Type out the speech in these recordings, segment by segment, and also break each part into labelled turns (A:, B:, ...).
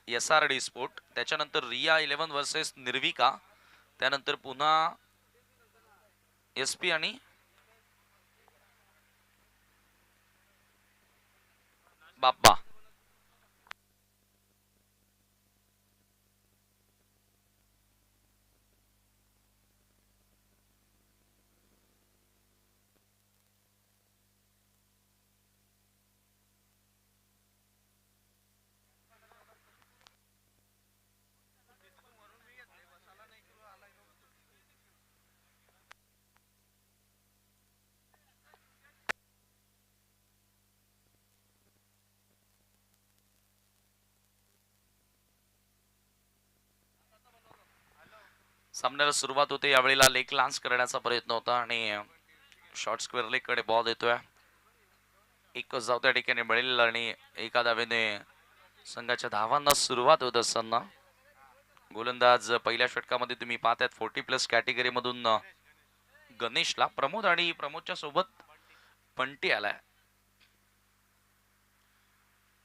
A: SRD sport, त्याच्यानंतर Riya 11 versus निर्विका, त्यानंतर पुन्हा SP आणि बाप्पा. सामन्याला सुरुवात होते. यावेळेला लेग लान्स करण्याचा प्रयत्न होता आणि शॉर्ट स्क्वेअर लेग कडे बॉल येतोय. एकच धाव त्या ठिकाणी मिळेल आणि एका धावेने संघाच्या धावांना सुरुवात होत असताना गोलंदाज पहिल्या षटकामध्ये तुम्ही पाहताय 40+ कॅटेगरी मधून गणेशला प्रमोद आणि प्रमोदच्या सोबत पंटी आलाय.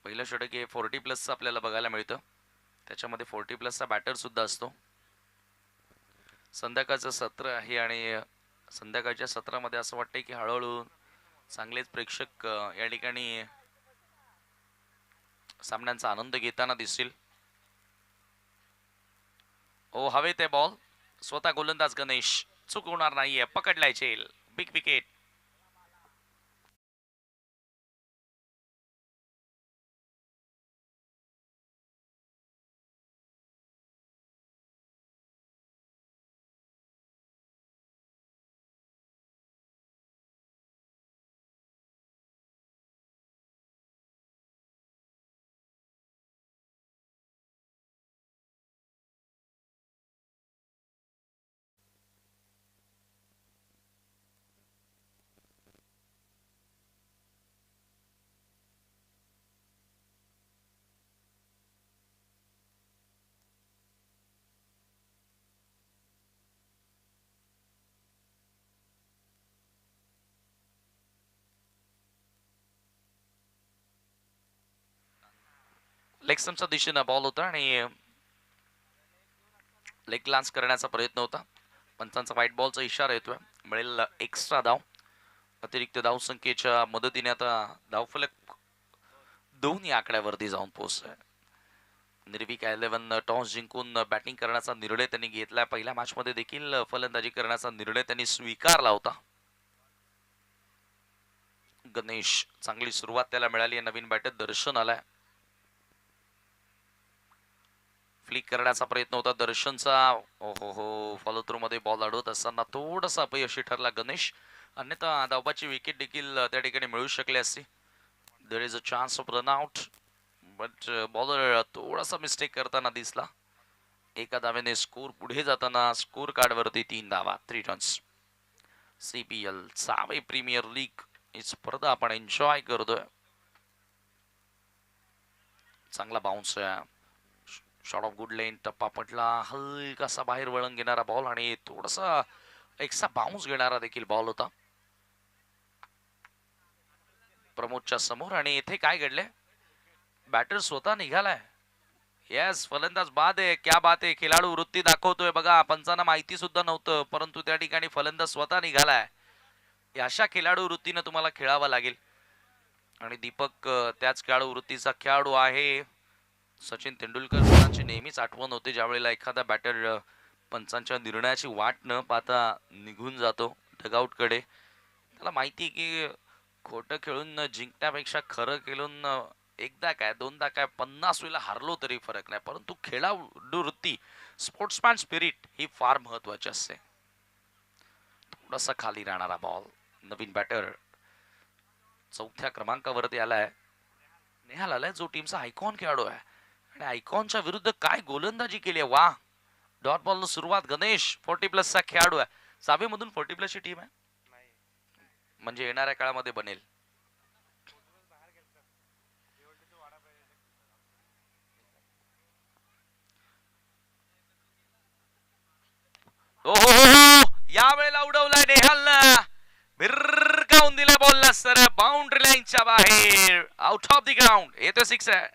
A: पहिलं षटक हे 40+ आपल्याला बघायला मिळतं. त्याच्यामध्ये 40+ बॅटर सुद्धा असतो. संध्याकाळचं सत्र आहे आणि संध्याकाळच्या सत्रामध्ये असं वाटतंय की हळूहळू चांगलेच प्रेक्षक या ठिकाणी सामन्यांचा आनंद घेताना दिसतील. ओ हवे ते बॉल, स्वतः गोलंदाज गणेश चूक होणार नाहीये, पकडलाय चेल, बिग विकेट. लेग स्टंपच्या दिशेनं बॉल होता आणि लेग लान्स करण्याचा प्रयत्न होता. पंचांचा व्हाईट बॉलचा इशारा येतोय. मिळेल एक्स्ट्रा धाव. अतिरिक्त धाव संख्येच्या मदतीने आता धावफलक 2 या आकड्यावरती जाऊन पोहोचलाय. निर्विका 11 टॉस जिंकून बॅटिंग करण्याचा निर्णय त्यांनी घेतलाय. पहिल्या मॅच मध्ये देखील फलंदाजी करण्याचा निर्णय त्यांनी स्वीकारला होता. गणेश, चांगली सुरुवात त्याला मिळाली. नवीन बॅटर दर्शन आलाय. फ्लिक करण्याचा प्रयत्न होता दर्शनचा. ओहो हो, फॉलो थ्रू मध्ये बॉल अडवत असताना थोडासा अपयशी ठरला गणेश. अन्यथा धावबाची विकेट देखील त्या ठिकाणी मिळू शकली असती. There is a chance of run out, but bowler थोडासा मिस्टेक करताना दिसला. एका धावेने स्कोर पुढे जाताना स्कोर कार्ड वरती 3 धावा, 3 रन्स. CPL सावे प्रीमियर लीग ही स्पर्धा आपण एन्जॉय करतोय. चांगला बाउन्स आहे. शॉट ऑफ गुड लेन, टप्पा पटला, हलकासा बाहेर वळण घेणारा बॉल आणि थोडासा एक्स्ट्रा बाउन्स घेणारा देखील बॉल होता प्रमोदच्या समोर. आणि इथे काय घडले, बॅटर स्वतः निघालाय. येस, फलंदाज बाद आहे. क्या बात आहे, खेळाडू वृत्ती दाखवतोय बघा. पंचांना माहिती सुद्धा नव्हतं, परंतु त्या ठिकाणी फलंदाज स्वतः निघालाय. अशा खेळाडू वृत्तीने तुम्हाला खेळावं लागेल. आणि दीपक त्याच खेळाडू वृत्तीचा खेळाडू आहे. सचिन तेंडुलकर सरांची नेहमीच आठवण होते ज्यावेळेला एखादा बॅटर पंचांच्या निर्णयाची वाट न पाहता निघून जातो डगआउट कडे. त्याला माहिती की खोटं खेळून जिंकण्यापेक्षा खरं खेळून एकदा काय दोनदा काय 50 वेळेला हारलो तरी फरक नाही, परंतु खेळाडू वृत्ती, स्पोर्ट्समॅन स्पिरिट ही फार महत्वाची असते. थोडासा खाली राहणारा बॉल. नवीन बॅटर चौथ्या क्रमांकावरती आलाय, नेहाल आलाय, जो टीमचा आयकॉन खेळाडू आहे. आणि आयकॉनच्या विरुद्ध काय गोलंदाजी केली आहे, वा. डॉट बॉल सुरुवात. गणेश 40+ चा खेळाडू आहे. सावेमधून 40+ ची टीम आहे, म्हणजे येणाऱ्या काळामध्ये बनेल. हो हो हो, या वेळेला उडवलाय नेहालनं, भिरकावून दिला बॉलला सर बाउंड्री. 1 लाईनच्या बाहेर, आउट ऑफ द ग्राउंड. येतो 6 आहे.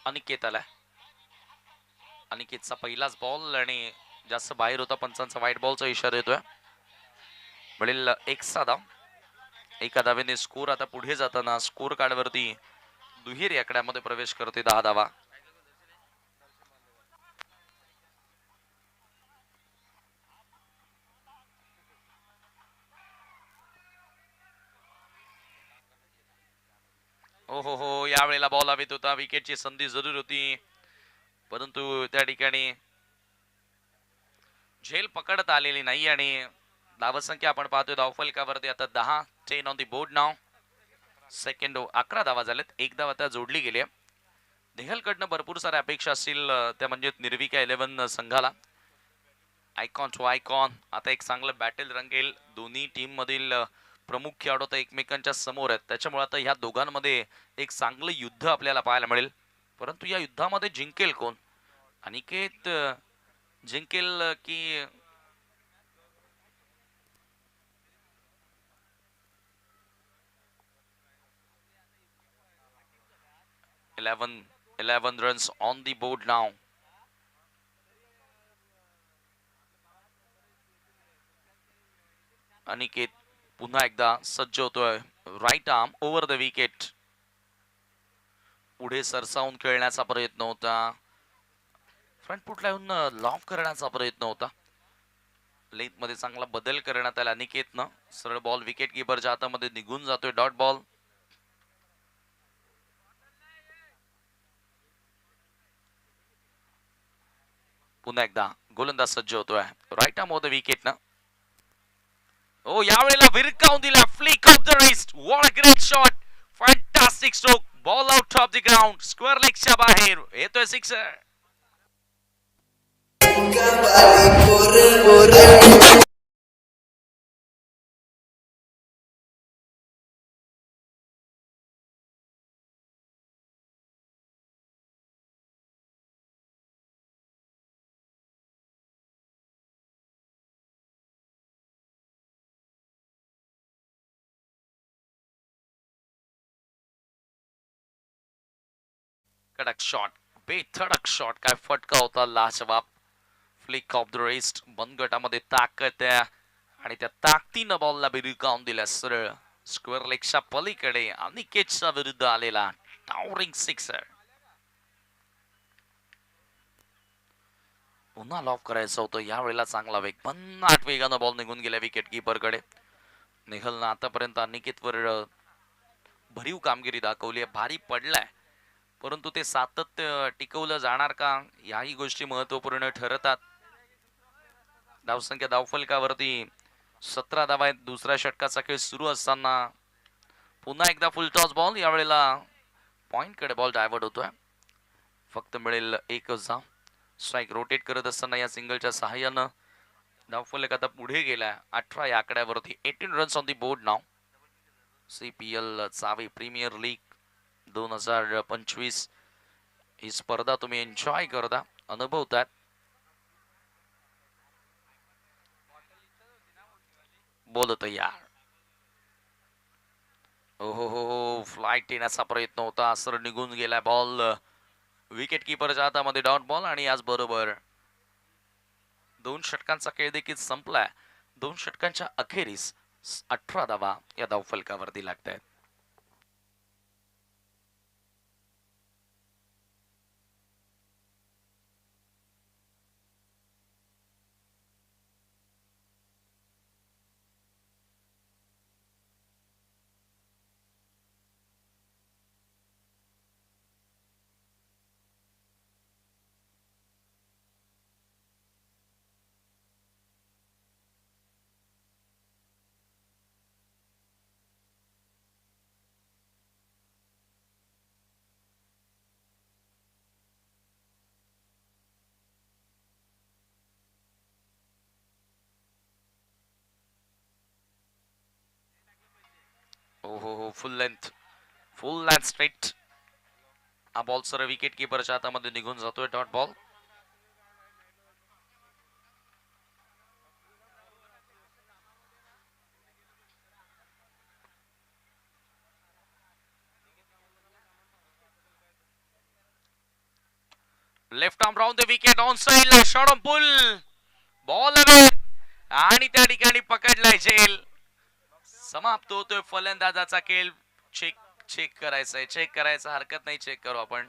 A: अनिकेत आलाय. अनिकेतचा पहिलाच बॉल आणि जास्त बाहेर होता, पंचांचा व्हाईट बॉलचा इशारा येतोय. वडील एक धाव. एका धावेने स्कोर आता पुढे जाताना स्कोर कार्ड वरती दुहेरी आकड्यामध्ये प्रवेश करते 10 धावा. हो हो हो, यावेळेला बॉल हवेत होता. विकेटची संधी जरूर होती, परंतु त्या ठिकाणी झेल पकडत आलेली नाही आणि धावसंख्या आपण पाहतोय धावफलकावरती आता 10. 10 on the board now. Second 11 धावा झाल्यात. एक धाव आता जोडली गेली आहे. नेहलकडनं भरपूर साऱ्या अपेक्षा असतील, त्या म्हणजे निर्विका 11 संघाला. आयकॉन टू आयकॉन आता एक चांगलं बॅटल रंगेल. दोन्ही टीम मधील प्रमुख खेळाडू आता एकमेकांच्या समोर आहेत, त्याच्यामुळे आता ह्या दोघांमध्ये एक चांगलं युद्ध आपल्याला पाहायला मिळेल. परंतु या युद्धामध्ये जिंकेल कोण? अनिकेत जिंकेल की 11 runs on the board now. Aniket पुन्हा एकदा सज्ज होतोय. Right arm over the wicket. पुढे सरसावून खेळण्याचा प्रयत्न होता. फ्रंट फुटला येऊन लॉफ करण्याचा प्रयत्न होता. लेंथ मध्ये चांगला बदल करण्यात आला अनिकेतनं. सरळ बॉल विकेट किपरच्या हातामध्ये निघून जातोय. Dot ball. पुन्हा एकदा गोलंदाज सज्ज होतोय. Right arm over the wicket ना. ओ यावेळेला विरकावून दिला. Flick off the wrist. What a great shot. Fantastic stroke. Ball out of the ground. Square लेगच्या बाहेर येतोय सिक्सर. कडक शॉट. बेधडक शॉट. काय फटका होता लाजवाब. Flick off the wrist. बंद गटामध्ये ताकद आहे आणि त्या ताकदीनं बॉलला बिरकावून दिल्या सरळ स्क्वेअर लेगच्या पलीकडे. अनिकेतच्या विरुद्ध आलेला टावरिंग सिक्सर. पुन्हा लॉफ करायचं होतं. यावेळेला चांगला वेग. भन्नाट वेगानं बॉल निघून गेला विकेट किपर कडे. नेहलनं आतापर्यंत अनिकेतवर भरीव कामगिरी दाखवली आहे. भारी पडलाय, परंतु ते सातत्य टिकवलं जाणार का, याही गोष्टी महत्वपूर्ण ठरतात. धावसंख्या धावफलकावरती 17 धावा आहेत. दुसऱ्या षटकाचा खेळ सुरू असताना पुन्हा एकदा फुल टॉस बॉल. यावेळेला पॉइंट कडे बॉल डायव्हर्ट होतोय. फक्त मिळेल एकच धाव. स्ट्राईक रोटेट करत असताना या सिंगलच्या सहाय्यानं धावफलक आता पुढे गेलाय 18 या आकड्यावरती. 18 runs on the board now. CPL चावी प्रीमियर लीग 2025 ही स्पर्धा तुम्ही एन्जॉय करता, अनुभवतात. बोलत यार. हो हो हो, फ्लाईट येण्याचा प्रयत्न होता. सर निघून गेला बॉल विकेट किपरच्या हातामध्ये. Dot ball. आणि याच बरोबर 2 षटकांचा खेळ देखील संपलाय. 2 षटकांच्या अखेरीस 18 धावा या धावफलकावरती लागत आहेत. हो हो हो, फुल लेंथ स्ट्रेट. हा बॉल सर विकेट किपरच्या हातामध्ये निघून जातोय. Dot ball. Left arm round the wicket on side ला shot on pull ball away आणि त्या ठिकाणी पकडलाय झेल. समाप्त होतोय फलंदाजाचा खेळ. चेक चेक करायचंय, चेक करायचं हरकत नाही, चेक करू आपण.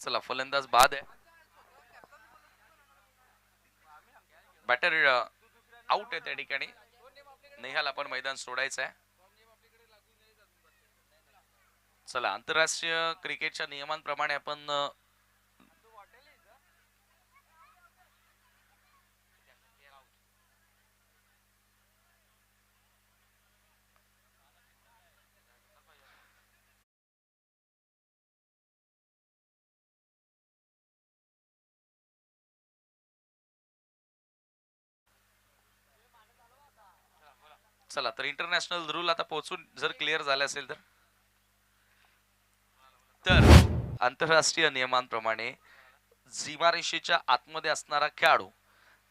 A: चला फलंदाज बाद आहे. बॅटर आउट आहे त्या ठिकाणी. नेहाल आपण मैदान सोडायचं आहे. चला आंतरराष्ट्रीय क्रिकेटच्या नियमांप्रमाणे आपण चला तर इंटरनॅशनल रूल आता पोहोचून जर क्लिअर झाले असेल तर आंतरराष्ट्रीय नियमांप्रमाणे सीमारेषेच्या आतमध्ये असणारा खेळाडू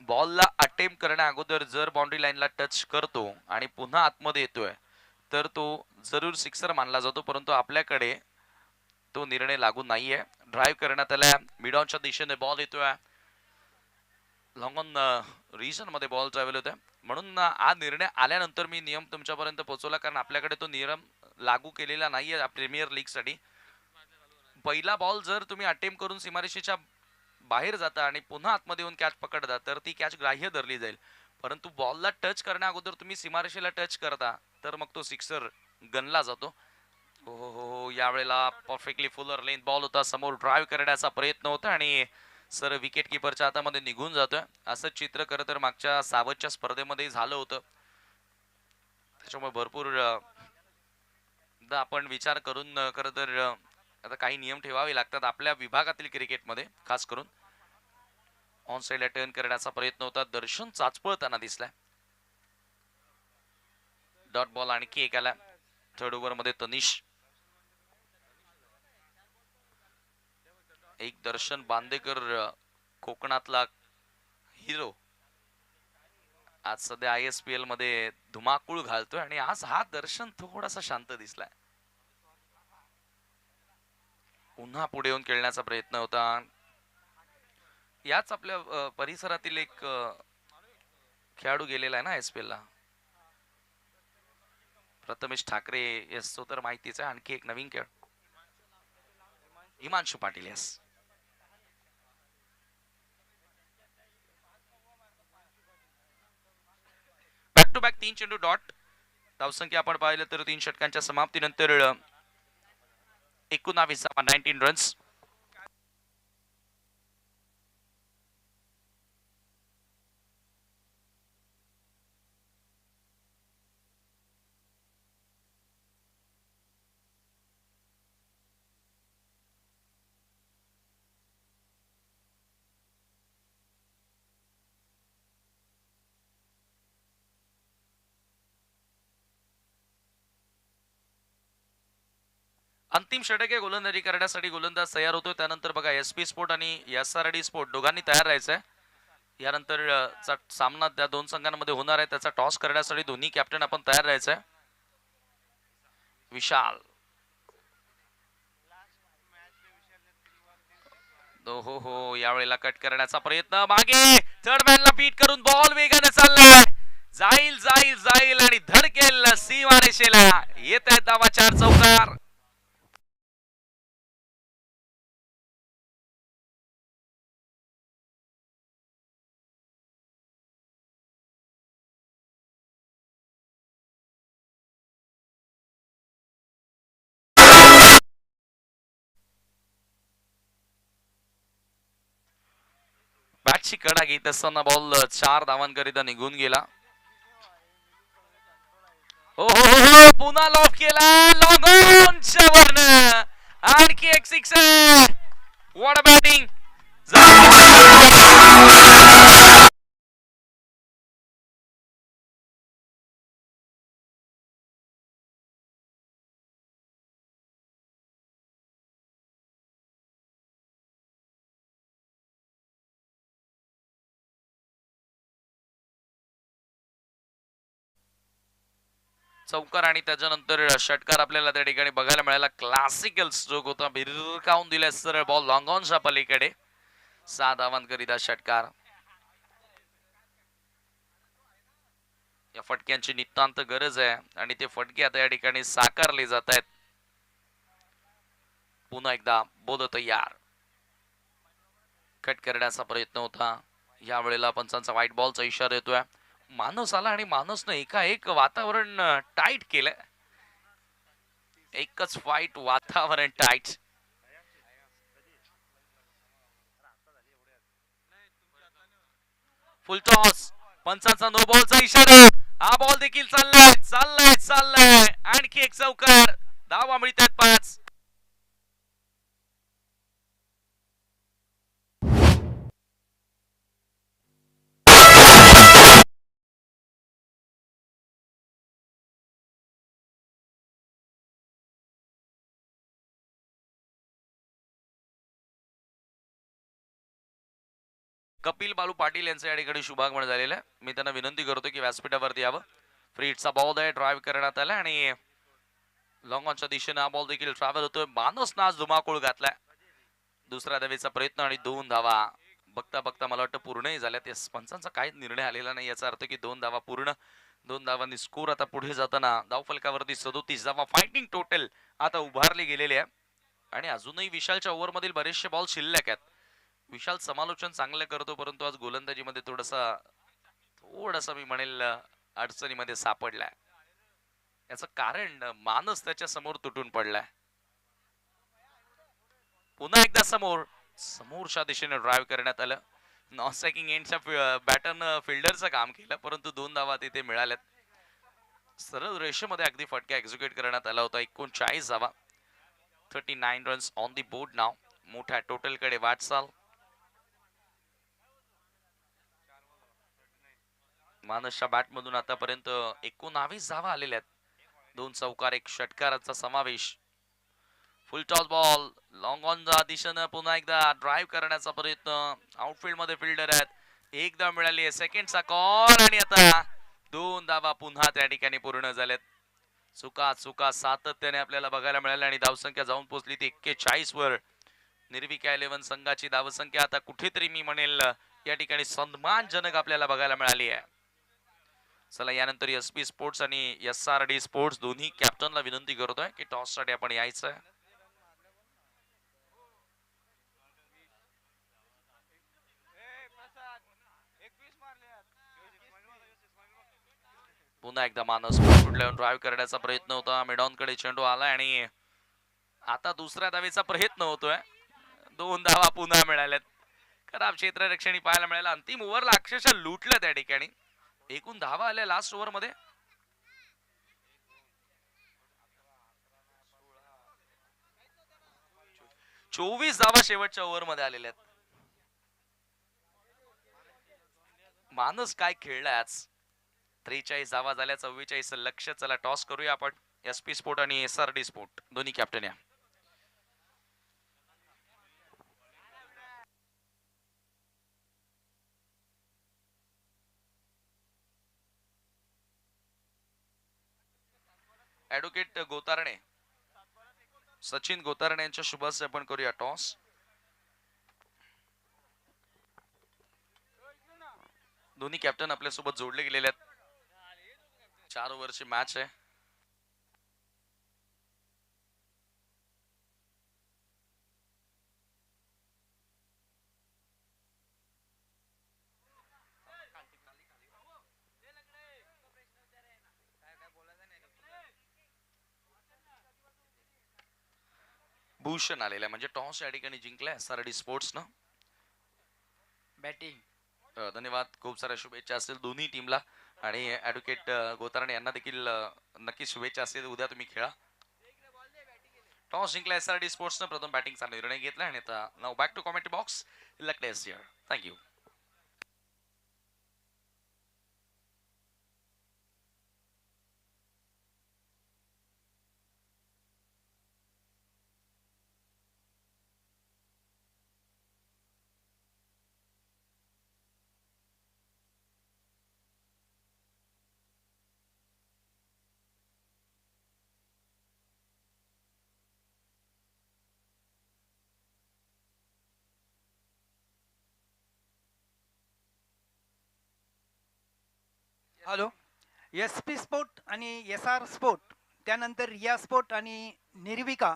A: बॉलला अटेम्प्ट करण्या अगोदर जर बाउंड्री लाईनला टच करतो आणि पुन्हा आतमध्ये येतोय तर तो जरूर सिक्सर मानला जातो. परंतु आपल्याकडे तो निर्णय लागू नाहीये. ड्राईव्ह करण्यात आल्या मिड ऑनच्या दिशेने बॉल येतोय. लॉंग ऑन रिजन मध्ये बॉल ट्रॅव्हल होतोय. म्हणून हा निर्णय आल्यानंतर मी नियम तुमच्यापर्यंत पोहोचवला, कारण आपल्याकडे तो नियम लागू केलेला नाहीये प्रीमियर लीग साठी. पहिला बॉल जर तुम्ही अटेम्प्ट करून सीमारेषेच्या बाहेर जाता आणि पुन्हा आतमध्ये येऊन कॅच पकडता तर ती कॅच ग्राह्य धरली जाईल. परंतु बॉलला टच करण्या अगोदर तुम्ही सीमारेषेला टच करता तर मग तो सिक्सर गणला जातो. हो हो हो, यावेळेला परफेक्टली फुलर लेंथ बॉल होता. समोर ड्राईव्ह करण्याचा प्रयत्न होता आणि सर विकेट किपरच्या हातामध्ये निघून जातोय. असं चित्र खरं तर मागच्या सावधच्या स्पर्धेमध्ये झालं होतं. त्याच्यामुळे भरपूर आपण विचार करून खरं तर आता काही नियम ठेवावे लागतात आपल्या विभागातील क्रिकेटमध्ये. खास करून ऑन साइडला टर्न करण्याचा प्रयत्न होता. दर्शन चाचपळताना दिसलाय. डॉट बॉल आणखी एक आला थर्ड ओव्हर मध्ये. तनिष एक दर्शन बांदेकर कोकणातला हिरो आज सध्या ISPL मध्ये धुमाकूळ घालतोय आणि आज हा दर्शन थोडासा शांत दिसलाय. पुन्हा पुढे येऊन खेळण्याचा प्रयत्न होता. याच आपल्या परिसरातील एक खेळाडू गेलेला आहे ना ISPL ला, प्रथमेश ठाकरे. येस तो तर माहितीच आहे. आणखी एक नवीन खेळ Himanshu Patil. Yes back to back 3 चेंडू डॉट. धावसंख्या आपण पाहिलं तर 3 षटकांच्या समाप्तीनंतर 19 19 रन्स. अंतिम षटक आहे. गोलंदाजी करण्यासाठी गोलंदाज तयार होतो. त्यानंतर बघा SP स्पोर्ट आणि SRD स्पोर्ट दोघांनी तयार राहायचंय. यानंतर सामना त्या दोन संघांमध्ये होणार आहे. त्याचा टॉस करण्यासाठी दोन्ही कॅप्टन आपण तयार राहायचंय. विशाल हो हो, यावेळेला कट करण्याचा प्रयत्न, मागे थर्ड मॅनला बीट करून बॉल वेगाने चाललाय, जाईल जाईल जाईल आणि धडकेल सीमा रेषेला. येत आहेत धावा, 4 चौकार. बॅटची कडा घेत असताना बॉल 4 धावांकरिता निघून गेला. हो, पुन्हा लॉफ केला, लॉंग ऑनच्या वरनं आणखी एक सिक्सर. What a batting. चौकार आणि त्याच्यानंतर षटकार आपल्याला त्या ठिकाणी बघायला मिळाला. क्लासिकल स्ट्रोक होता, भिरकावून दिलाय सरळ बॉल लॉंग ऑनच्या पलीकडे. 6 धावांकरिता षटकार. या फटक्यांची नितांत गरज आहे आणि ते फटके आता या ठिकाणी साकारले जात आहेत. पुन्हा एकदा बोध तयार. कट करण्याचा प्रयत्न होता, यावेळेला पंचांचा व्हाईट बॉलचा इशारा येतोय. माणूस आला आणि माणूसनं एकाएक वातावरण टाईट केलं. एकच फाईट, वातावरण टाईट. फुल टॉस, पंचांचा नो बॉलचा इशारा. हा बॉल देखील चाललाय चाललाय चाललाय, आणखी एक चौकार. धावा मिळतात 5. कपिल बालू पाटील यांचं या ठिकाणी शुभागमन झालेलं आहे. मी त्यांना विनंती करतो की व्यासपीठावरती यावं. फ्री हिटचा बॉल आहे, ड्राईव्ह करण्यात आला आणि लॉंग ऑनच्या दिशेने हा बॉल देखील ट्रॅव्हल होतोय. मानसनं आज धुमाकूळ घातलाय. दुसऱ्या धावेचा प्रयत्न आणि 2 धावा. बघता बघता मला वाटतं पूर्णही झाल्या. त्या पंचांचा काहीच निर्णय आलेला नाही, याचा अर्थ की 2 धावा पूर्ण. 2 धावांनी स्कोर आता पुढे जाताना धावफलकावरती 37 धावा फायटिंग टोटल आता उभारली गेलेली आहे. आणि अजूनही विशालच्या ओव्हरमधील बरेचसे बॉल शिल्लक आहेत. विशाल समालोचन चांगलं करतो, परंतु आज गोलंदाजीमध्ये थोडासा थोडासा मी म्हणेल अडचणीमध्ये सापडलाय. याचं कारण मानस त्याच्या समोर तुटून पडलाय. पुन्हा एकदा समोर समोरच्या दिशेने ड्राईव्ह करण्यात आलं. नॉन स्ट्रायकिंग एंडच्या बॅटरनं फिल्डरचं काम केलं, परंतु 2 धावा तिथे मिळाल्यात. सरळ रेषेमध्ये अगदी फटका एक्झिक्यूट करण्यात आला होता. 39 धावा, 39 रन्स ऑन दी बोर्ड नाव. मोठ्या टोटल कडे वाटचाल. मानसच्या बॅटमधून आतापर्यंत 19 धावा आलेल्या आहेत. 2 चौकार, 1 षटकाराचा समावेश. फुल टॉस बॉल लॉंग ऑन दिशेनं पुन्हा एकदा ड्राईव्ह करण्याचा प्रयत्न. आउटफील्ड मध्ये फिल्डर आहेत. एकदा मिळाली सेकंडचा कॉल आणि आता 2 धावा पुन्हा त्या ठिकाणी पूर्ण झाल्यात. चुका चुका सातत्याने आपल्याला बघायला मिळाल्या आणि धावसंख्या जाऊन पोहोचली ती 41 वर. निर्विका 11 संघाची धावसंख्या आता कुठेतरी मी म्हणेल या ठिकाणी सन्मानजनक आपल्याला बघायला मिळाली आहे. चला, यानंतर SP स्पोर्ट्स आणि SRD स्पोर्ट्स दोन्ही कॅप्टनला विनंती करतोय की टॉस साठी आपण यायचं. पुन्हा एकदा मानस ड्राईव्ह करण्याचा प्रयत्न होता. मिडॉन कडे चेंडू आला आणि आता दुसऱ्या धावेचा प्रयत्न होतोय. 2 धावा पुन्हा मिळाल्यात. खराब क्षेत्ररक्षणी पाहायला मिळालं. अंतिम ओव्हरला अक्षरशः लुटलं त्या ठिकाणी. एकूण धावा आल्या लास्ट ओव्हर मध्ये 24 धावा शेवटच्या ओव्हर मध्ये आलेल्या आहेत. मानस काय खेळलाय आज. 43 धावा झाल्या, 44 लक्ष. चला टॉस करूया आपण. SP स्पोर्ट आणि SRD स्पोर्ट दोन्ही कॅप्टन या. ऍडव्होकेट गोतारणे, सचिन गोतारणे यांच्या शुभास आपण करूया टॉस. दोन्ही कॅप्टन आपल्यासोबत जोडले गेलेले आहेत. 4 ओव्हरची मॅच आहे. भूषण आलेला आहे, म्हणजे टॉस या ठिकाणी जिंकलाय SRD स्पोर्ट्सनं.
B: बॅटिंग.
A: धन्यवाद. खूप साऱ्या शुभेच्छा असतील दोन्ही टीमला आणि ॲडव्होकेट गोतारणे यांना देखील नक्की शुभेच्छा असतील. उद्या तुम्ही खेळा. टॉस जिंकला SRD स्पोर्ट्सनं. प्रथम बॅटिंगचा निर्णय घेतला आणि आता now back to commentary box. लक डेस here. Thank you.
B: Hello. SP sport आणि SR स्पोर्ट, त्यानंतर रिया स्पोर्ट आणि निर्विका,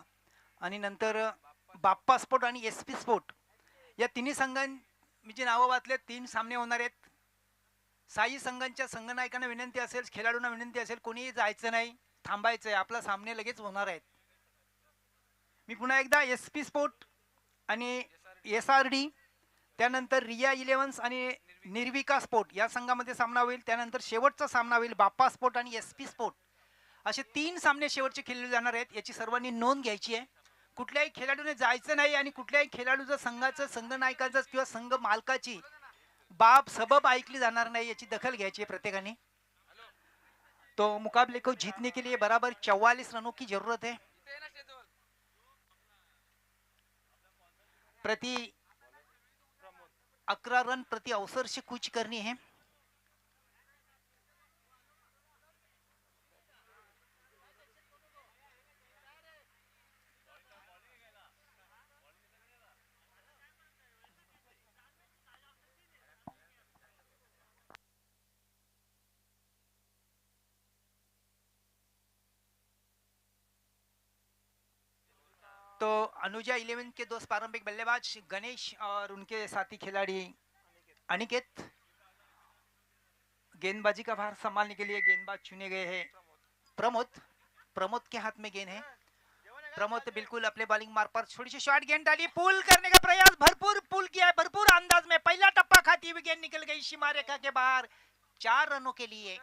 B: आणि नंतर बाप्पा स्पोर्ट आणि SP स्पोर्ट, या तिन्ही संघांची नावं वाचले. 3 सामने होणार आहेत. साई संघांच्या संघनायकांना विनंती असेल, खेळाडूंना विनंती असेल, कोणीही जायचं नाही, थांबायचं आहे. आपला सामने लगेच होणार आहेत. मी पुन्हा एकदा SP स्पोर्ट आणि SRD, त्यानंतर रिया इलेव्हन्स आणि निर्विका स्पोर्ट या संघामध्ये सामना होईल. त्यानंतर शेवटचा सामना होईल बाप्पा स्पोर्ट आणि SP स्पोर्ट. असे 3 सामने शेवटचे खेळले जाणार आहेत. याची सर्वांनी नोंद घ्यायची आहे. कुठल्याही खेळाडूने जायचं नाही आणि कुठल्याही खेळाडूचं संघाचं, संघनायकाचं किंवा संघ मालकाची बाब सबब ऐकली जाणार नाही, याची दखल घ्यायची है प्रत्येकाने. तो मुकाबले को जीतने के लिए बराबर 44 रनों की जरूरत है. प्रति 11 रन प्रति अवसर से कुछ करनी है. तो अनुजा 11 के 2 प्रारंभिक बल्लेबाज गणेश और उनके साथी खिलाड़ी अनिकेत गेंदबाजी का भार संभालने के लिए गेंदबाज चुने गए हैं. प्रमोद के हाथ में गेंद है. प्रमोद बिल्कुल अपने बॉलिंग मार्ग पर छोटी सी शॉट गेंद डाली, पुल करने का प्रयास, भरपूर पुल किया है, भरपूर अंदाज में पहला टप्पा खाती हुई गेंद निकल गई सीमा रेखा के बाहर 4 रनों के लिए.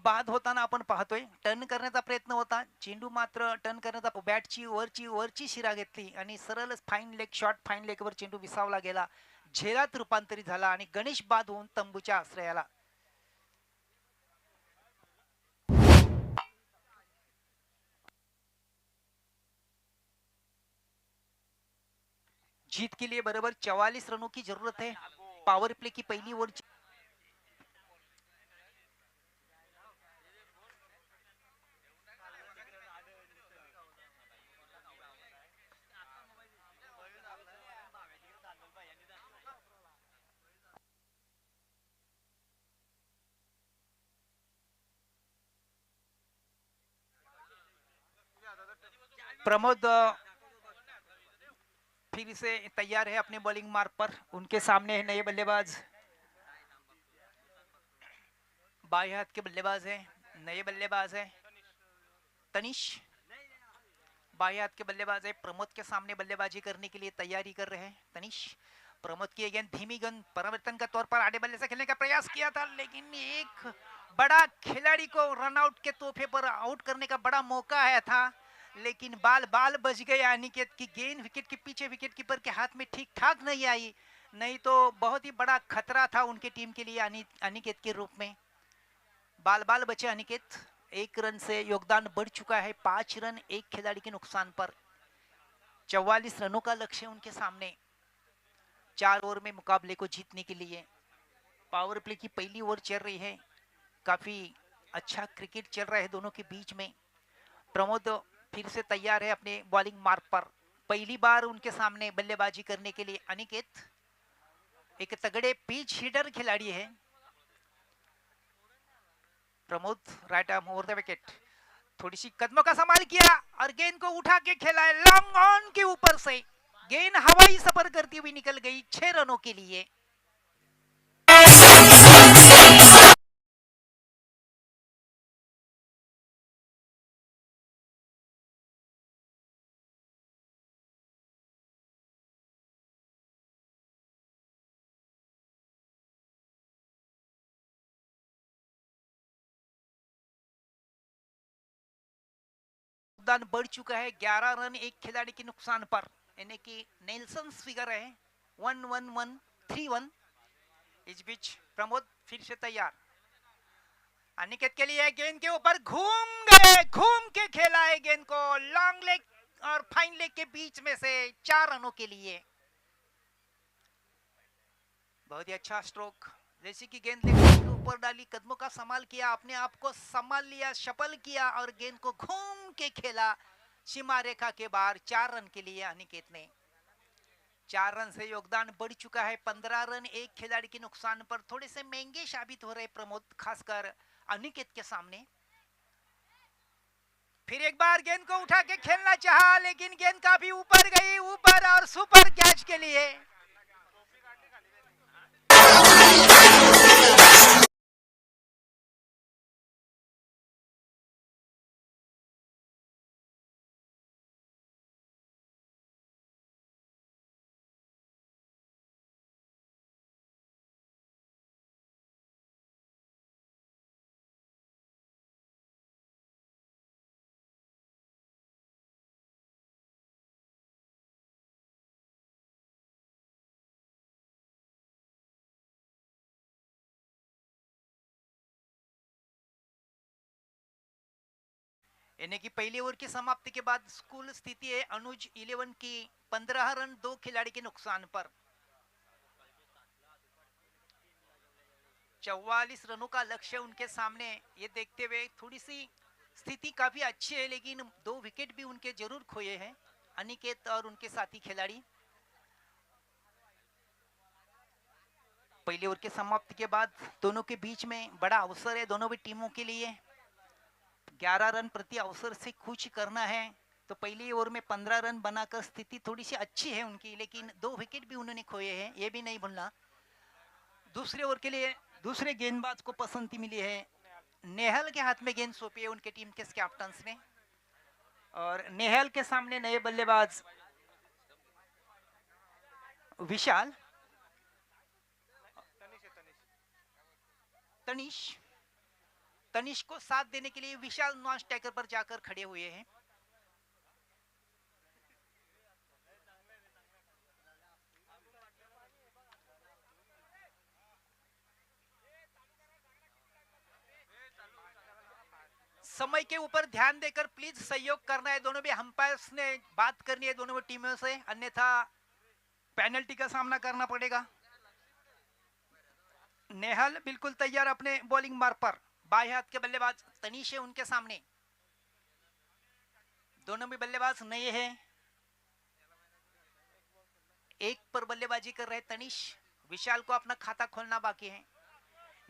B: बाद होताना आपण पाहतोय टर्न करण्याचा प्रयत्न होता. चेंडू मात्र टर्न करण्याचा बॅटची वरची शिरा घेतली आणि सरळ fine leg shot, fine leg वर चेंडू विसावला गेला, झेलात रूपांतरित झाला आणि गणेश बाद होऊन तंबूच्या आश्रयाला. जीत के लिए बराबर 44 रनों की जरूरत है. पावर प्ले की पहली ओवर. प्रमोद फिर से तैयार है अपने बॉलिंग मार्ग पर. उनके सामने है नए बल्लेबाज, बाएं हाथ के बल्लेबाज है, नए बल्लेबाज है तनिष. बाएं हाथ के बल्लेबाज है प्रमोद के सामने बल्लेबाजी करने के लिए तैयारी कर रहे हैं तनिष. प्रमोद की गेंद धीमी गेंद परिवर्तन का तौर पर आड़े बल्ले से खेलने का प्रयास किया था, लेकिन एक बड़ा खिलाड़ी को रनआउट के तोहफे पर आउट करने का बड़ा मौका आया था, लेकिन बाल बच गए. अनिकेत की गेंद विकेट के पीछे विकेट कीपर के हाथ में ठीक ठाक नहीं आई, नहीं तो बहुत ही बड़ा खतरा था उनके टीम के लिए अनिकेत के रूप में. बाल बचे अनिकेत. 1 रन से योगदान बढ़ चुका है. 5 रन एक खिलाड़ी के नुकसान पर. 44 रनों का लक्ष्य उनके सामने 4 ओवर में मुकाबले को जीतने के लिए. पावर प्ले की पहली ओवर चल रही है. काफी अच्छा क्रिकेट चल रहा है दोनों के बीच में. प्रमोद फिर से तैयार है अपने बॉलिंग मार्क पर। पहली बार उनके सामने बल्लेबाजी करने के लिए अनिकेत, एक तगड़े पिच हिटर खिलाड़ी है। Pramod right arm over the wicket, थोड़ी सी कदमों का संभाल किया और गेंद को उठा के खेला है लॉन्ग ऑन के ऊपर से। गेंद हवाई सफर करती हुई निकल गई 6 रनों के लिए। योगदान बढ़ चुका है 11 रन एक खिलाड़ी के नुकसान पर, यानी कि नेल्सन फिगर है 11131। इस बीच प्रमोद फिर से तैयार, अनिकेत के लिए गेंद के ऊपर घूम के खेला है गेंद को लॉन्ग लेग और फाइन लेग के बीच में से 4 रनों के लिए। बहुत ही अच्छा स्ट्रोक, जैसे कि गेंद लेग के ऊपर डाली, कदमों का संभाल किया, अपने आप को संभाल लिया, शफल किया और गेंद को घूम के खेला सीमा रेखा के बाहर 4 रन के लिए अनिकेत ने। 4 रन से योगदान बढ़ चुका है 15 रन एक खिलाड़ी के नुकसान पर। थोड़े से महंगे साबित हो रहे प्रमोद, खासकर अनिकेत के सामने। फिर एक बार गेंद को उठा के खेलना चाहा, लेकिन गेंद काफी ऊपर गई, ऊपर और सुपर कैच के लिए। यानी कि पहले ओवर की समाप्ति के बाद स्कूल स्थिति है अनुज 11 की 15 रन 2 खिलाड़ी के नुकसान पर। 44 रनों का लक्ष्य उनके सामने, ये देखते हुए थोड़ी सी स्थिति काफी अच्छी है, लेकिन 2 विकेट भी उनके जरूर खोए हैं अनिकेत और उनके साथी खिलाड़ी। पहले ओवर की समाप्ति के बाद दोनों के बीच में बड़ा अवसर है दोनों भी टीमों के लिए। 11 रन प्रति अवसर से कुछ करना है, तो पहली ओवर में 15 रन बनाकर स्थिति थोड़ी सी अच्छी है उनकी, लेकिन 2 विकेट भी उन्होंने खोए हैं, ये भी नहीं भूलना। दूसरे ओवर के लिए दूसरे गेंदबाज को पसंदी मिली है, नेहल के हाथ में गेंद सौंपी है उनके टीम के कैप्टन ने, और नेहल के सामने नए बल्लेबाज विशाल तनिष को साथ देने के लिए विशाल नॉन स्ट्राइकर पर जाकर खड़े हुए हैं। समय के ऊपर ध्यान देकर प्लीज सहयोग करना है, दोनों भी अंपायर्स ने बात करनी है दोनों टीमों से, अन्यथा पेनल्टी का सामना करना पड़ेगा। नेहल बिल्कुल तैयार अपने बॉलिंग मार्ग पर, बाएं हाथ के बल्लेबाज तनीश है उनके सामने। दोनों भी बल्लेबाज नए हैं, एक पर बल्लेबाजी कर रहे तनीश, विशाल को अपना खाता खोलना बाकी है।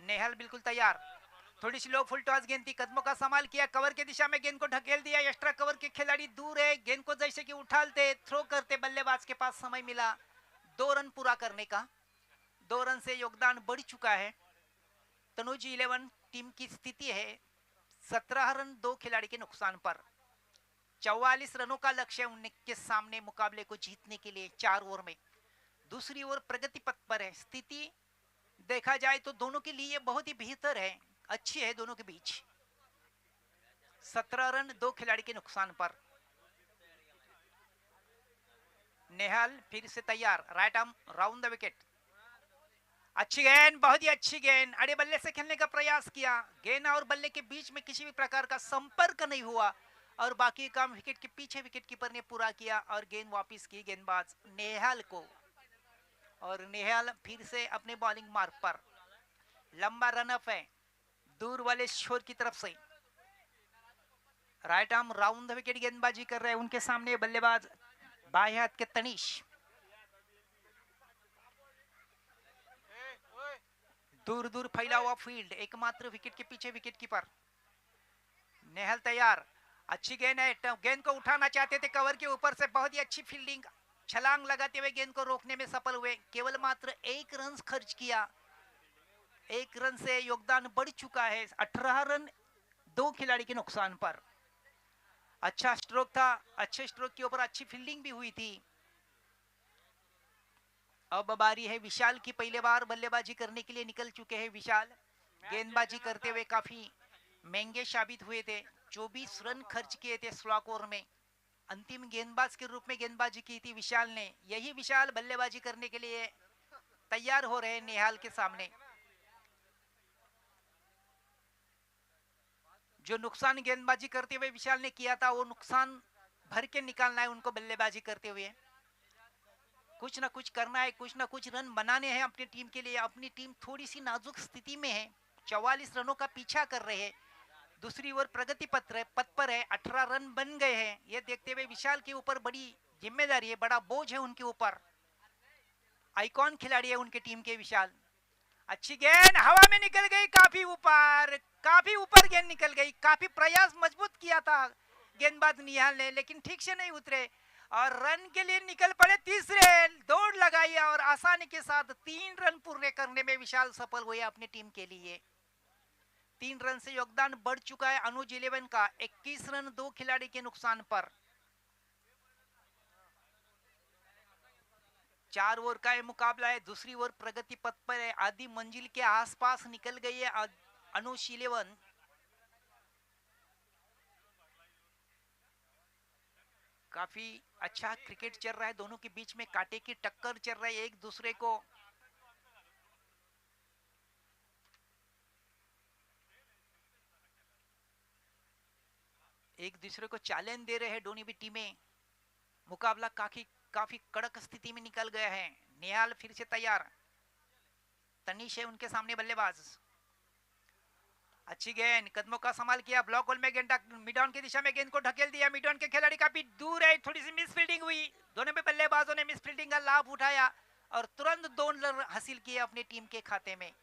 B: नेहल बिल्कुल तैयार, थोड़ी सी लो फुल टॉस गेंद थी, कदमों का संभाल किया, कवर के दिशा में गेंद को ढकेल दिया, एक्स्ट्रा कवर के खिलाड़ी दूर है, गेंद को जैसे कि उठालते थ्रो करते बल्लेबाज के पास समय मिला 2 रन पूरा करने का। 2 रन से योगदान बढ़ चुका है। तनुज 11 टीम की स्थिति है 17 रन 2 खिलाड़ी के नुकसान पर। 44 रनों का लक्ष्य उनके सामने मुकाबले को जीतने के लिए 4 ओवर में। दूसरी ओवर प्रगति पथ पर है, स्थिति देखा जाए तो दोनों के लिए बहुत ही बेहतर है, अच्छी है दोनों के बीच। 17 रन 2 खिलाड़ी के नुकसान पर। नेहल फिर से तैयार, right arm round the wicket, अच्छी गेंद, बहुत ही अच्छी गेंद, अड़े बल्ले से खेलने का प्रयास किया, गेंद और बल्ले के बीच में किसी भी प्रकार का संपर्क नहीं हुआ और बाकी काम विकेट के पीछे विकेट कीपर ने पूरा किया और गेंद वापस की गेंदबाज नेहल को, और नेहल फिर से अपने बॉलिंग मार्ग पर। लंबा रन अप है दूर वाले छोर की तरफ से, right arm round the wicket गेंदबाजी कर रहे हैं उनके सामने बल्लेबाज बाएं हाथ के तनीश। दूर दूर फैला हुआ फील्ड, एकमात्र विकेट के पीछे विकेट कीपर। नेहल तैयार, अच्छी गेंद है, गेंद को उठाना चाहते थे कवर के ऊपर से, बहुत ही अच्छी फील्डिंग, छलांग लगाते हुए गेंद को रोकने में सफल हुए। केवल मात्र 1 रन खर्च किया, 1 रन से योगदान बढ़ चुका है। 18 रन 2 खिलाड़ी के नुकसान पर। अच्छा स्ट्रोक था, अच्छे स्ट्रोक के ऊपर अच्छी फील्डिंग भी हुई थी। अब बारी है विशाल की, पहले बार बल्लेबाजी करने के लिए निकल चुके हैं विशाल। गेंदबाजी करते हुए काफी महंगे साबित हुए थे, 24 रन खर्च किए थे स्लॉक ओवर में। अंतिम गेंदबाज के रूप में गेंदबाजी की थी विशाल ने। यही विशाल बल्लेबाजी करने के लिए तैयार हो रहे हैं नेहाल के सामने। जो नुकसान गेंदबाजी करते हुए विशाल ने किया था वो नुकसान भर के निकालना है उनको बल्लेबाजी करते हुए। कुछ ना कुछ करना है, कुछ ना कुछ रन बनाने हैं अपनी टीम के लिए। अपनी टीम थोड़ी सी नाजुक स्थिति में है, 44 रनों का पीछा कर रहे हैं। दूसरी ओर प्रगति पथ पर है, 18 रन बन गए हैं। ये देखते हुए विशाल के ऊपर बड़ी जिम्मेदारी है, बड़ा बोझ है उनके ऊपर। आइकॉन खिलाड़ी है उनके टीम के विशाल। अच्छी गेंद हवा में निकल गई, काफी ऊपर गेंद निकल गई। काफी प्रयास मजबूत किया था गेंदबाज निहाल ने, लेकिन ठीक से नहीं उतरे और रन के लिए निकल पड़े। तीसरे दौड़ लगाई और आसानी के साथ 3 रन पूरे करने में विशाल सफल हुए अपनी टीम के लिए। 3 रन से योगदान बढ़ चुका है अनुज 11 का, 21 रन 2 खिलाड़ी के नुकसान पर। 4 ओवर का ये मुकाबला है। दूसरी ओवर प्रगति पथ पर है, आधी मंजिल के आसपास निकल गई है अनुज 11। काफी अच्छा क्रिकेट चल रहा है, दोनों के बीच में कांटे की टक्कर चल रही है। एक दूसरे को चैलेंज दे रहे हैं दोनों भी टीमें। मुकाबला काफी कड़क स्थिति में निकल गया है। निहाल फिर से तैयार, तनीश है उनके सामने बल्लेबाज। अच्छी गेंद, कदमों का संभाल किया, ब्लॉक होल में गेंद मिड ऑन की दिशा में गेंद को ढकेल दिया। मिड ऑन के खिलाड़ी काफी दूर है, थोड़ी सी मिस फील्डिंग हुई। दोनों भी बल्लेबाजों ने मिस फील्डिंग का लाभ उठाया और तुरंत 2 रन हासिल किए अपनी टीम के खाते में।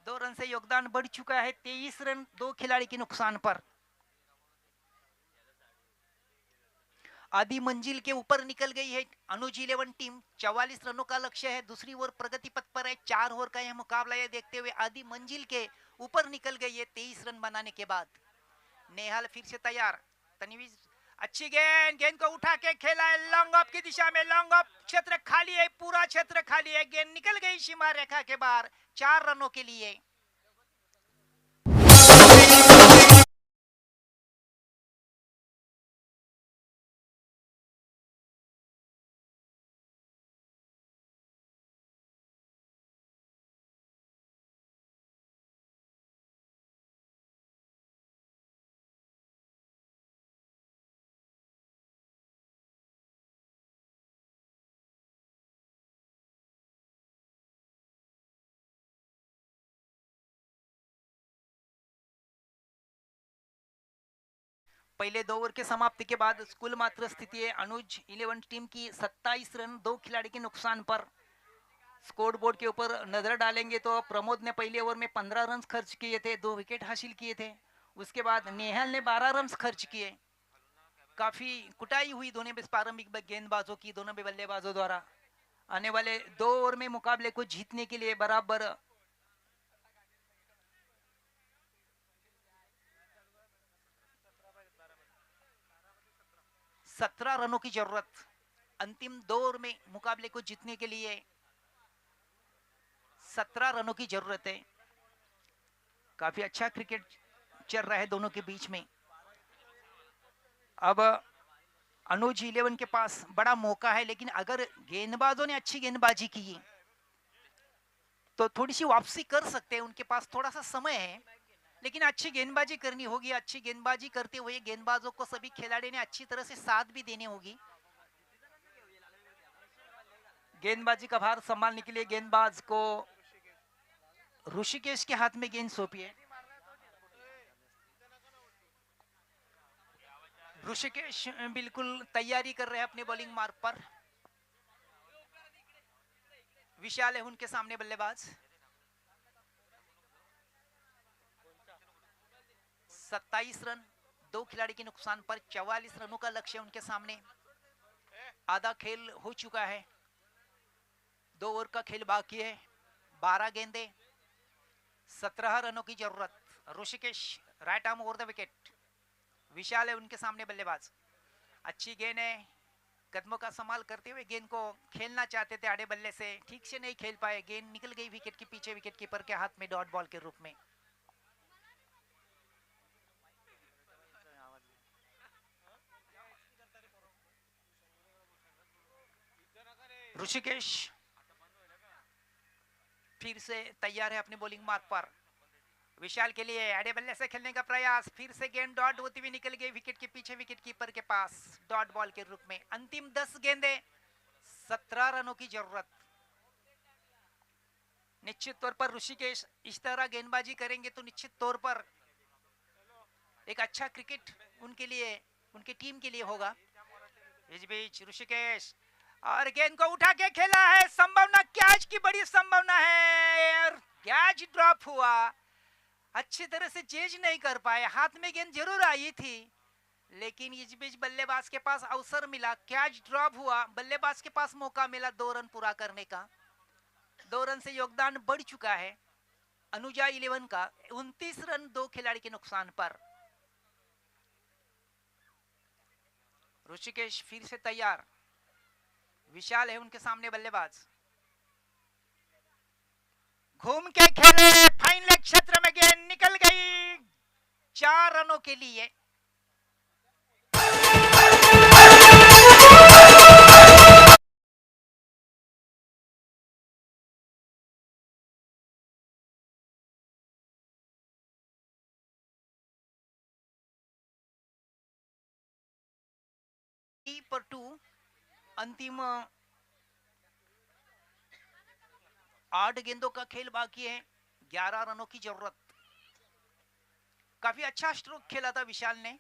B: 2 रन से योगदान बढ़ चुका है, 23 रन 2 खिलाड़ी के नुकसान पर। आधी मंजिल के ऊपर निकल गई है अनुज 11 टीम, 44 रनों का लक्ष्य है। दूसरी ओर प्रगति पथ पर है, 4 ओवर का यह मुकाबला है। देखते हुए आधी मंजिल के ऊपर निकल गई है 23 रन बनाने के बाद। नेहाल फिर से तैयार, तनवीर अच्छी गेंद को उठा के खेला है लॉन्ग ऑफ की दिशा में। लॉन्ग ऑफ क्षेत्र खाली है, पूरा क्षेत्र खाली है। गेंद निकल गई सीमा रेखा के बाहर 4 रनों के लिए। पहले 2 ओवर के समाप्ति के बाद कुल मात्र स्थिति है अनुज 11 टीम की 27 रन 2 खिलाड़ी के नुकसान पर। स्कोर बोर्ड के ऊपर नजर डालेंगे तो प्रमोद ने पहले ओवर में 15 रन खर्च किए थे, 2 विकेट हासिल किए थे। उसके बाद नेहल ने 12 रन खर्च किए। काफी कुटाई हुई दोनों प्रारंभिक गेंदबाजों की, दोनों भी बल्लेबाजों द्वारा। आने वाले 2 ओवर में मुकाबले को जीतने के लिए बराबर 17 रनों की जरूरत। अंतिम 2 ओवर में मुकाबले को जीतने के लिए 17 रनों की जरूरत है। काफी अच्छा क्रिकेट चल रहा है दोनों के बीच में। अब अनुज 11 के पास बड़ा मौका है, लेकिन अगर गेंदबाजों ने अच्छी गेंदबाजी की तो थोड़ी सी वापसी कर सकते हैं। उनके पास थोड़ा सा समय है, लेकिन अच्छी गेंदबाजी करनी होगी। अच्छी गेंदबाजी करते हुए गेंदबाजों को सभी खिलाड़ी ने अच्छी तरह से साथ भी देनी होगी। गेंदबाजी का भार संभालने के लिए गेंदबाज को ऋषिकेश के हाथ में गेंद सौंपी है। ऋषिकेश बिल्कुल तैयारी कर रहे हैं अपने बॉलिंग मार्क पर। विशाल है उनके सामने बल्लेबाज। 27 रन, 2 खिलाड़ी के नुकसान पर 44 रनों का लक्ष्य उनके सामने। आधा खेल हो चुका है, 2 ओवर का खेल बाकी है। 12 गेंदे, 17 रनों की जरूरत। Rishikesh right arm over the wicket. Vishal है उनके सामने बल्लेबाज। अच्छी गेंद है, कदमों का संभाल करते हुए गेंद को खेलना चाहते थे आड़े बल्ले से, ठीक से नहीं खेल पाए। गेंद निकल गई विकेट के पीछे, विकेट कीपर के हाथ में डॉट बॉल के रूप में। ऋषिकेश फिर से तैयार है अपने बॉलिंग मार्क पर। विशाल के लिए आड़े बल्ले से खेलने का प्रयास, फिर से गेंद डॉट होती हुई निकल गई विकेट के पीछे, विकेट कीपर के पास डॉट बॉल के रूप में। अंतिम 10 गेंदे, 17 रनों की जरूरत। निश्चित तौर पर ऋषिकेश इस तरह गेंदबाजी करेंगे तो निश्चित तौर पर एक अच्छा क्रिकेट उनके लिए, उनकी टीम के लिए होगा। इस बीच ऋषिकेश और गेंद को उठा के खेला है, संभावना कैच की बड़ी संभावना है, कैच ड्रॉप हुआ। अच्छी तरह से चेज नहीं कर पाए, हाथ में गेंद जरूर आई थी लेकिन इस बीच बल्लेबाज के पास अवसर मिला, कैच ड्रॉप हुआ, बल्लेबाज के पास मौका मिला 2 रन पूरा करने का। 2 रन से योगदान बढ़ चुका है अनुजा 11 का। 29 रन 2 खिलाड़ी के नुकसान पर। ऋषिकेश फिर से तैयार, विशाल है उनके सामने बल्लेबाज। घूम के खेले, फाइन लेग क्षेत्र में गेंद निकल गई 4 रनों के लिए। पर 2 अंतिम 8 गेंदों का खेल बाकी है, 11 रनों की जरूरत। काफी अच्छा स्ट्रोक खेला था विशाल ने,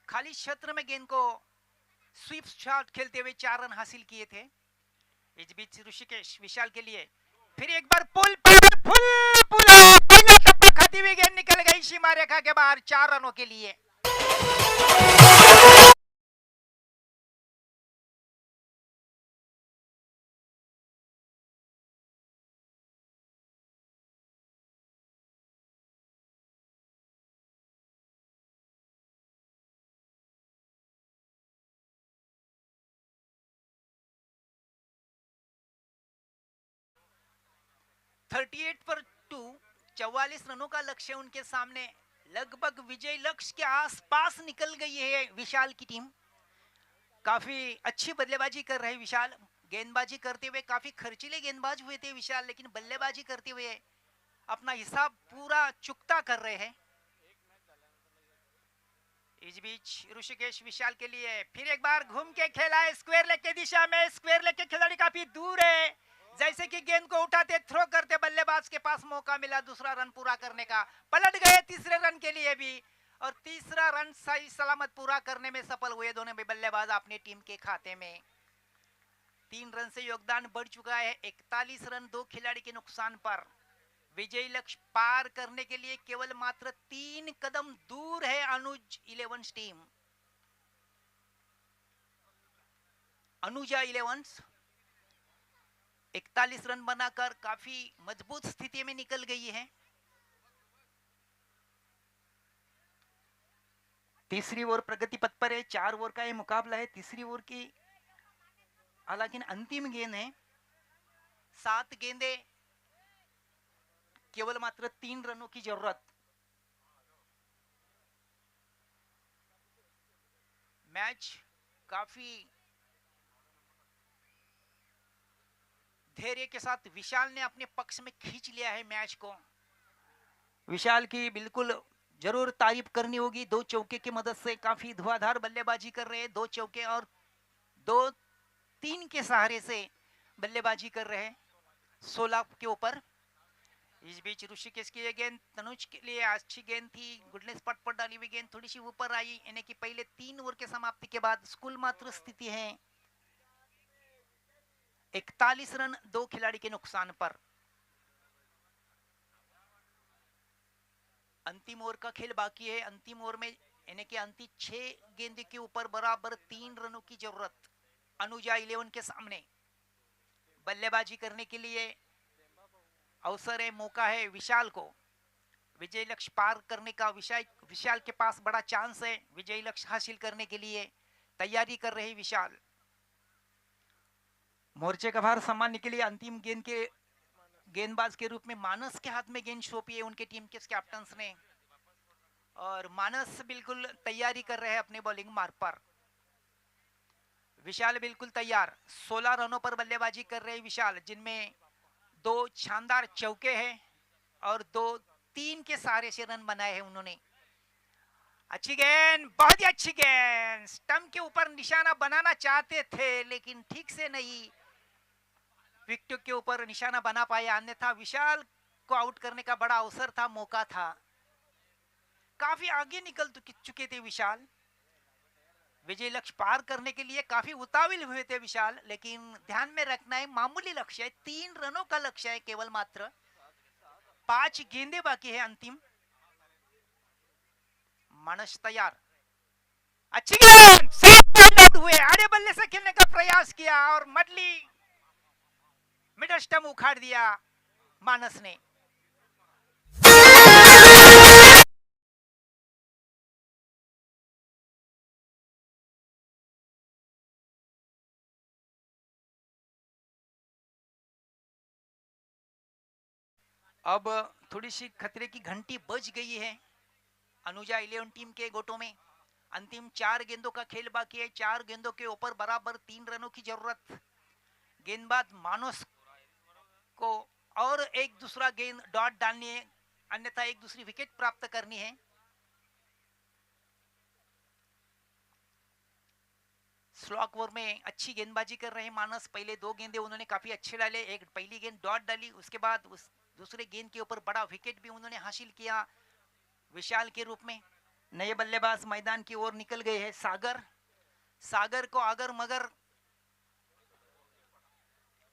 B: खाली क्षेत्र में गेंद को स्वीप शॉट खेलते हुए 4 रन हासिल किए थे। इस बीच ऋषिकेश विशाल के लिए फिर एक बार पुल पावरफुल पुल, पहला टप्पा खाती हुई गेंद निकल गई सीमा रेखा के बाहर 4 रनों के लिए। पर 2, 44 रनों का लक्ष्य उनके सामने। लगभग विजय लक्ष्य के आसपास निकल गई है विशाल की टीम। काफी अच्छी बल्लेबाजी कर रहे विशाल, गेंदबाजी करते हुए काफी खर्चीले गेंदबाज हुए थे विशाल, लेकिन बल्लेबाजी करते हुए अपना हिसाब पूरा चुकता कर रहे हैं। इस बीच ऋषिकेश विशाल के लिए फिर एक बार घूम के खेला है स्क्वायर लेग की दिशा में। स्क्वायर लेग के खिलाड़ी काफी दूर है, जैसे कि गेंद को उठाते थ्रो करते बल्लेबाज के पास मौका मिला दूसरा रन पूरा करने का। पलट गए तीसरे रन के लिए भी और तीसरा रन सही सलामत पूरा करने में सफल हुए दोनों भी बल्लेबाज अपनी टीम के खाते में। 3 रन से योगदान बढ़ चुका है, 41 रन 2 खिलाड़ी के नुकसान पर। विजयी लक्ष्य पार करने के लिए केवल मात्र 3 कदम दूर है अनुज 11 टीम। अनुजा 11 41 रन बनाकर काफी मजबूत स्थिति में निकल गई है। तीसरी ओवर प्रगति पथ पर है, 4 ओवर का ये मुकाबला है तीसरी ओवर की, हालांकि अंतिम गेंद है। 7 गेंदे, केवल मात्र 3 रनों की जरूरत। मैच काफी धैर्य के साथ विशाल ने अपने पक्ष में खींच लिया है मैच को। विशाल की बिल्कुल जरूर तारीफ करनी होगी, 2 चौके की मदद से काफी धुआंधार बल्लेबाजी कर रहे हैं। 2 चौके और 2-3 के सहारे से बल्लेबाजी कर रहे हैं 16 के ऊपर। इस बीच ऋषिकेश की ये गेंद तनुज के लिए अच्छी गेंद थी, गुडनेस पट पर डाली हुई गेंद थोड़ी सी ऊपर आई, यानी कि पहले 3 ओवर के समाप्ति के बाद स्कूल मात्र स्थिति है 41 रन 2 खिलाड़ी के नुकसान पर। अंतिम ओवर का खेल बाकी है। अंतिम ओवर में यानी कि अंतिम 6 गेंद के ऊपर बराबर 3 रनों की जरूरत अनुजा 11 के सामने। बल्लेबाजी करने के लिए अवसर है, मौका है विशाल को विजय लक्ष्य पार करने का। विशाल के पास बड़ा चांस है विजय लक्ष्य हासिल करने के लिए। तैयारी कर रहे विशाल। मोर्चे का भार संभालने के लिए अंतिम गेंद के गेंदबाज के रूप में मानस के हाथ में गेंद सौंपी है उनके टीम के कैप्टन ने, और मानस बिल्कुल तैयारी कर रहे हैं अपने बॉलिंग मार्ग पर। विशाल बिल्कुल तैयार। 16 रनों पर बल्लेबाजी कर रहे विशाल, जिनमें 2 शानदार चौके हैं और 2 3 के सहारे से रन बनाए हैं उन्होंने। अच्छी गेंद, बहुत ही अच्छी गेंद, स्टंप के ऊपर निशाना बनाना चाहते थे लेकिन ठीक से नहीं विकेट के ऊपर निशाना बना पाया, अन्यथा विशाल को आउट करने का बड़ा अवसर था, मौका था। काफी आगे निकल चुके थे विशाल, विजय लक्ष्य पार करने के लिए काफी उतावल हुए थे विशाल, लेकिन ध्यान में रखना है मामूली लक्ष्य है, 3 रनों का लक्ष्य है केवल मात्र। 5 गेंदे बाकी है अंतिम। मानस तैयार, अच्छी गेंद, आउट हुए। आड़े बल्ले से खेलने का प्रयास किया और मडली मिडल स्टंप उखाड़ दिया मानस ने। अब थोड़ी सी खतरे की घंटी बज गई है अनुजा 11 टीम के गोटों में। अंतिम 4 गेंदों का खेल बाकी है। 4 गेंदों के ऊपर बराबर 3 रनों की जरूरत। गेंदबाज मानस को और एक दूसरा गेंद डॉट डालनी है, अन्यथा एक दूसरी विकेट प्राप्त करनी है। स्लॉक ओवर में अच्छी गेंदबाजी कर रहे हैं मानस। पहले 2 गेंदे उन्होंने काफी अच्छे डाले, एक पहली गेंद डॉट डाली, उसके बाद उस दूसरे गेंद के ऊपर बड़ा विकेट भी उन्होंने हासिल किया विशाल के रूप में। नए बल्लेबाज मैदान की ओर निकल गए हैं सागर। सागर को अगर मगर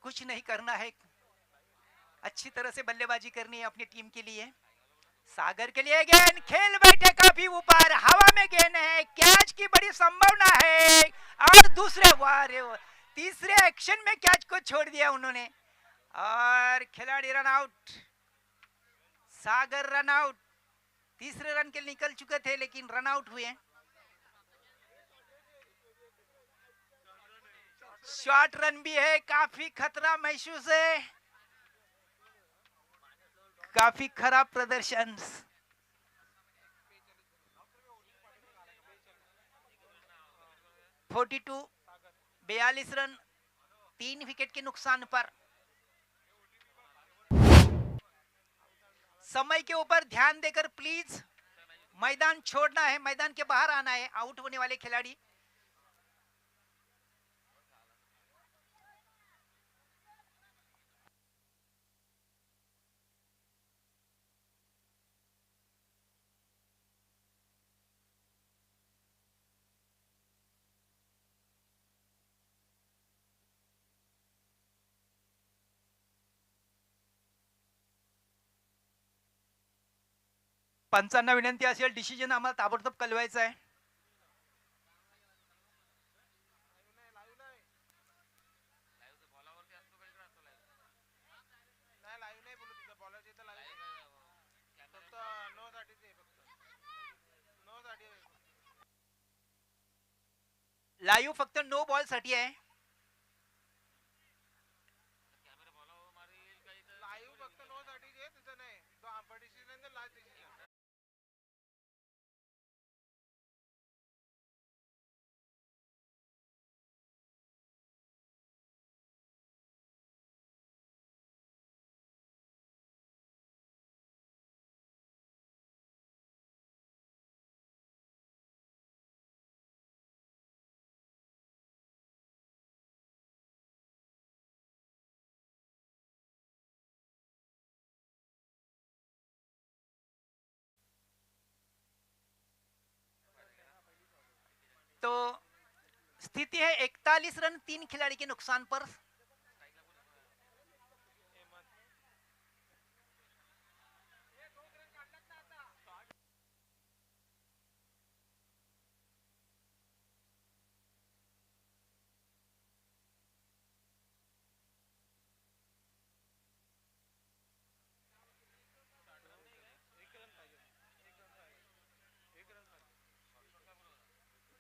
B: कुछ नहीं करना है, अच्छी तरह से बल्लेबाजी करनी है अपनी टीम के लिए। सागर के लिए गेंद खेल बैठे काफी ऊपर, हवा में गेंद है, कैच की बड़ी संभावना है, और दूसरे तीसरे एक्शन में कैच को छोड़ दिया उन्होंने और खिलाड़ी रन आउट। सागर रन आउट, तीसरे रन के निकल चुके थे लेकिन रन आउट हुए। शॉर्ट रन भी है, काफी खतरा महसूस है, काफी खराब प्रदर्शन। 42 रन 3 विकेट के नुकसान पर। समय के ऊपर ध्यान देकर प्लीज मैदान छोड़ना है, मैदान के बाहर आना है आउट होने वाले खिलाड़ी। पंचांना विनंती असेल, डिसिजन आम्हाला ताबडतोब कळवायचा आहे। लाईव्ह फक्त नो बॉल साठी आहे। तो स्थिति है 41 रन 3 खिलाड़ी के नुकसान पर।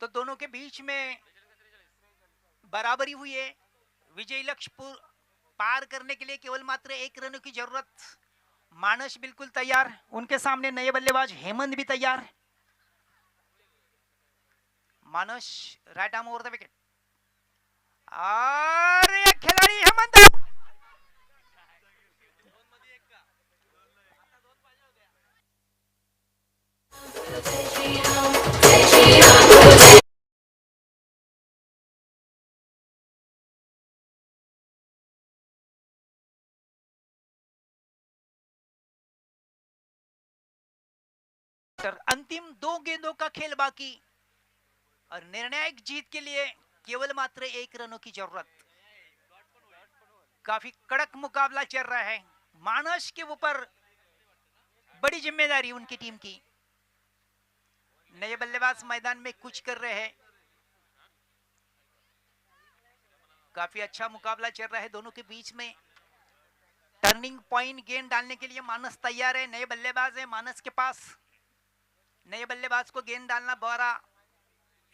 B: तो दोनों के बीच में बराबरी हुई है। विजयी लक्ष्य पार करने के लिए केवल मात्र 1 रन की जरूरत। मानस बिल्कुल तैयार, उनके सामने नए बल्लेबाज हेमंत भी तैयार। मानस right arm over the wicket और ये खिलाड़ी हेमंत out। अंतिम 2 गेंदों का खेल बाकी और निर्णायक जीत के लिए केवल मात्र 1 रनों की जरूरत। काफी कड़क मुकाबला चल रहा है। मानस के ऊपर बड़ी जिम्मेदारी उनकी टीम की। नए बल्लेबाज मैदान में कुछ कर रहे हैं। काफी अच्छा मुकाबला चल रहा है दोनों के बीच में। टर्निंग पॉइंट गेंद डालने के लिए मानस तैयार है। नए बल्लेबाज है मानस के पास। नए बल्लेबाज को गेंद डालना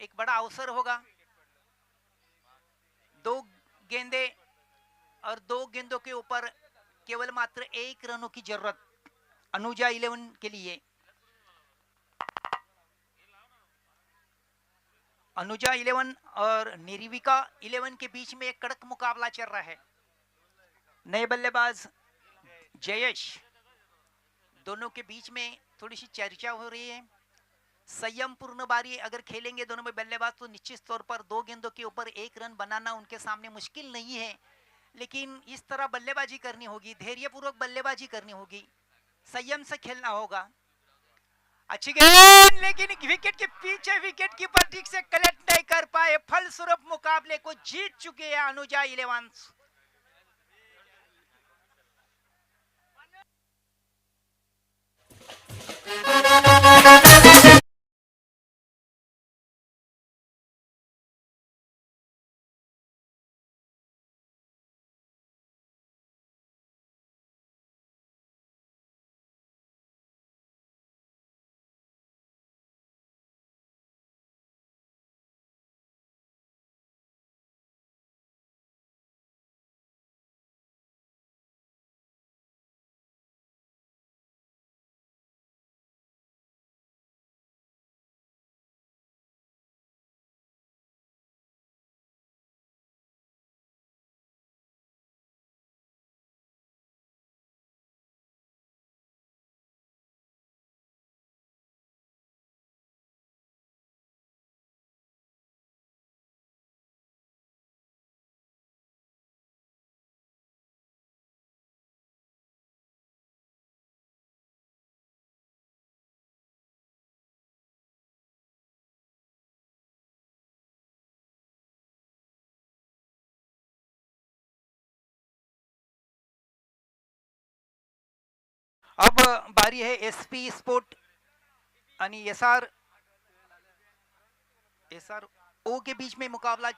B: एक बड़ा अवसर होगा। 2 गेंदे और 2 गेंदों के ऊपर केवल मात्र 1 रनों की जरूरत अनुजा 11 के लिए। अनुजा 11 और निर्विका 11 के बीच में एक कड़क मुकाबला चल रहा है। नए बल्लेबाज जयेश, दोनों के बीच में थोड़ी सी चर्चा हो रही है। संयम पूर्ण बारी अगर खेलेंगे दोनों में बल्लेबाज तो निश्चित तौर पर 2 गेंदों के ऊपर 1 रन बनाना उनके सामने मुश्किल नहीं है, लेकिन इस तरह बल्लेबाजी करनी होगी, धैर्यपूर्वक बल्लेबाजी करनी होगी, संयम से खेलना होगा। अच्छी गेंद, लेकिन विकेट के पीछे विकेट कीपर ठीक से कलेक्ट नहीं कर पाए। फलस्वरूप मुकाबले को जीत चुके हैं अनुजा 11। अब बारी है एसपी स्पोर्ट आणि एसआर ओ के बीच में मुकाबला